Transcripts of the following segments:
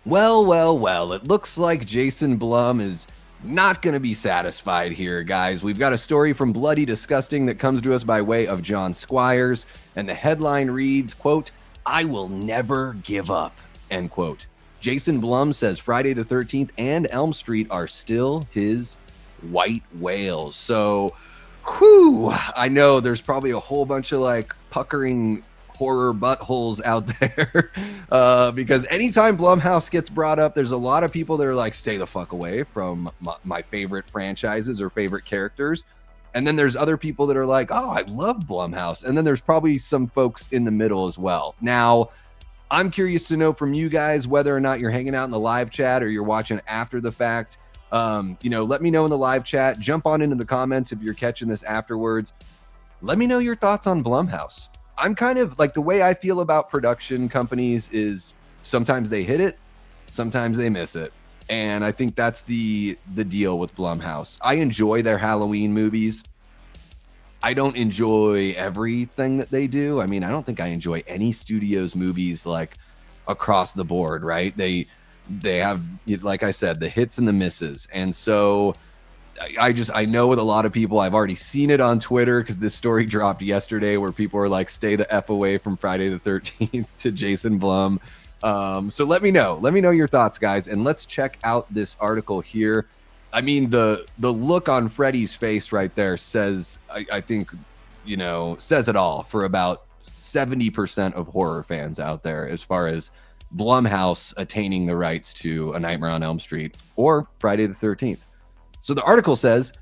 Well, it looks like Jason Blum is not going to be satisfied here, guys. We've got a story from Bloody Disgusting that comes to us by way of John Squires, and the headline reads, quote, "I will never give up," end quote. Jason Blum says Friday the 13th and Elm Street are still his white whales. So, whew, I know there's probably a whole bunch of like puckering horror buttholes out there because anytime Blumhouse gets brought up, there's a lot of people that are like, stay the fuck away from my favorite franchises or favorite characters. And then there's other people that are like, oh, I love Blumhouse. And then there's probably some folks in the middle as well. Now, I'm curious to know from you guys whether or not you're hanging out in the live chat or you're watching after the fact. Let me know in the live chat. Jump on into the comments if you're catching this afterwards. Let me know your thoughts on Blumhouse. I'm kind of like, the way I feel about production companies is sometimes they hit it, sometimes they miss it. And I think that's the deal with Blumhouse. I enjoy their Halloween movies. I don't enjoy everything that they do. I mean, I don't think I enjoy any studio's movies like across the board, right? They have, like I said, the hits and the misses. And so I know with a lot of people, I've already seen it on Twitter because this story dropped yesterday where people are like, stay the F away from Friday the 13th to Jason Blum. So let me know your thoughts, guys. And let's check out this article here. I mean, the look on Freddy's face right there says, I think, says it all for about 70% of horror fans out there as far as Blumhouse attaining the rights to A Nightmare on Elm Street or Friday the 13th. So the article says,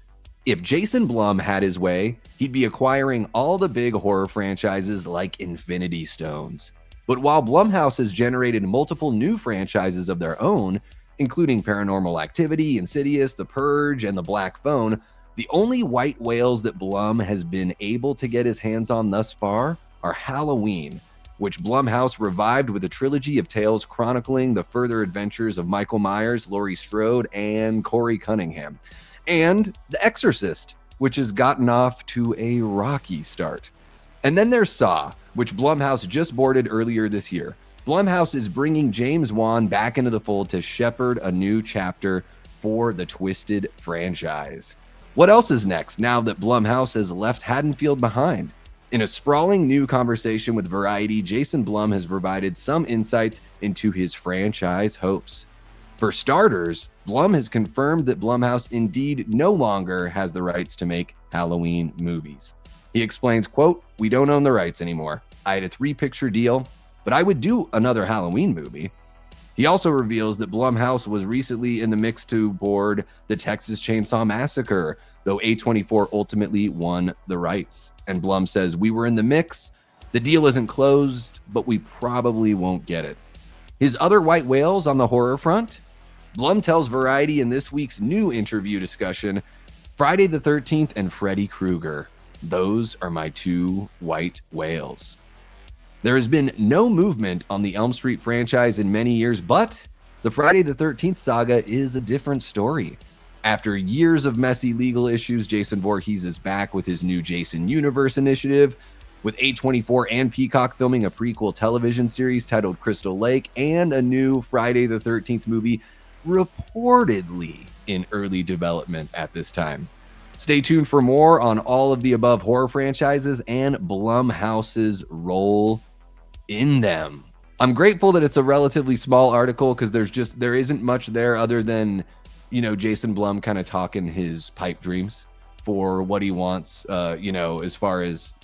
if Jason Blum had his way, he'd be acquiring all the big horror franchises like Infinity Stones. But while Blumhouse has generated multiple new franchises of their own, including Paranormal Activity, Insidious, The Purge, and The Black Phone, the only white whales that Blum has been able to get his hands on thus far are Halloween, which Blumhouse revived with a trilogy of tales chronicling the further adventures of Michael Myers, Laurie Strode, and Corey Cunningham, and The Exorcist, which has gotten off to a rocky start. And then there's Saw, which Blumhouse just boarded earlier this year. Blumhouse is bringing James Wan back into the fold to shepherd a new chapter for the Twisted franchise. What else is next now that Blumhouse has left Haddonfield behind? In a sprawling new conversation with Variety, Jason Blum has provided some insights into his franchise hopes. For starters, Blum has confirmed that Blumhouse indeed no longer has the rights to make Halloween movies. He explains, quote, "We don't own the rights anymore. I had a 3-picture deal, but I would do another Halloween movie." He also reveals that Blumhouse was recently in the mix to board the Texas Chainsaw Massacre, though A24 ultimately won the rights. And Blum says, "We were in the mix. The deal isn't closed, but we probably won't get it." His other white whales on the horror front? Blum tells Variety in this week's new interview discussion, Friday the 13th and Freddy Krueger. Those are my 2 white whales. There has been no movement on the Elm Street franchise in many years, but the Friday the 13th saga is a different story. After years of messy legal issues, Jason Voorhees is back with his new Jason Universe initiative, with A24 and Peacock filming a prequel television series titled Crystal Lake and a new Friday the 13th movie reportedly in early development at this time. Stay tuned for more on all of the above horror franchises and Blumhouse's role in them. I'm grateful that it's a relatively small article because there isn't much there other than, Jason Blum kind of talking his pipe dreams for what he wants, as far as,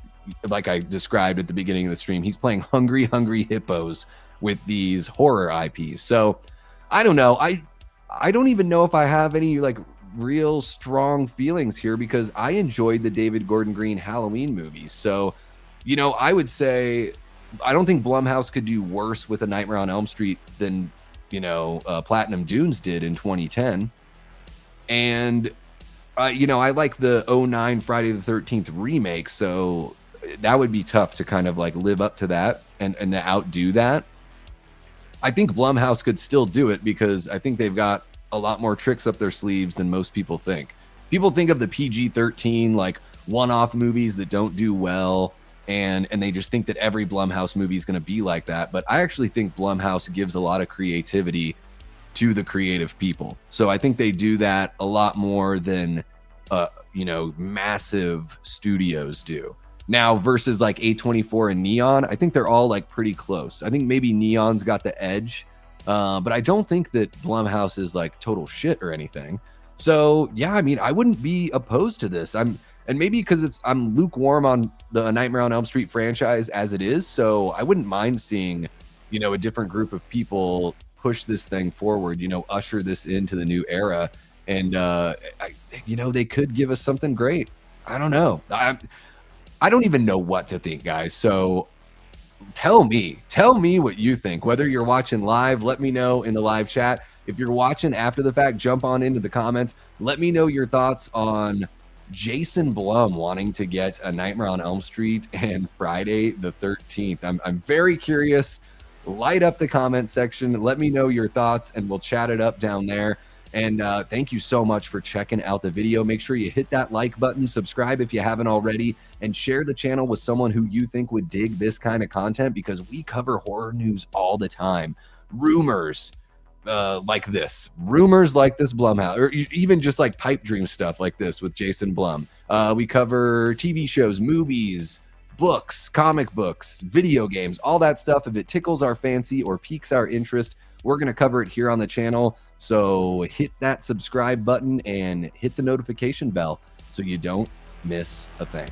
like I described at the beginning of the stream, he's playing hungry hippos with these horror IPs. So I don't know. I don't even know if I have any like real strong feelings here because I enjoyed the David Gordon Green Halloween movies. So, I would say I don't think Blumhouse could do worse with A Nightmare on Elm Street than, Platinum Dunes did in 2010. And, I like the 2009 Friday the 13th remake. So that would be tough to kind of like live up to that and to outdo that. I think Blumhouse could still do it because I think they've got a lot more tricks up their sleeves than most people think. People think of the PG-13 like one-off movies that don't do well, and they just think that every Blumhouse movie is going to be like that. But I actually think Blumhouse gives a lot of creativity to the creative people. So I think they do that a lot more than massive studios do. Now versus like A24 and Neon, I think they're all like pretty close. I think maybe Neon's got the edge, but I don't think that Blumhouse is like total shit or anything. So yeah, I mean, I wouldn't be opposed to this. And maybe because I'm lukewarm on the Nightmare on Elm Street franchise as it is, so I wouldn't mind seeing, a different group of people push this thing forward, usher this into the new era. And they could give us something great. I don't know. I don't even know what to think, guys. So tell me what you think. Whether you're watching live, let me know in the live chat. If you're watching after the fact, jump on into the comments. Let me know your thoughts on Jason Blum wanting to get a Nightmare on Elm Street and Friday the 13th. I'm very curious. Light up the comment section. Let me know your thoughts, and we'll chat it up down there. And thank you so much for checking out the video. Make sure you hit that like button, subscribe if you haven't already, and share the channel with someone who you think would dig this kind of content, because we cover horror news all the time. Rumors like this Blumhouse, or even just like pipe dream stuff like this with Jason Blum. We cover TV shows, movies, books, comic books, video games, all that stuff. If it tickles our fancy or piques our interest, we're going to cover it here on the channel. So hit that subscribe button and hit the notification bell so you don't miss a thing.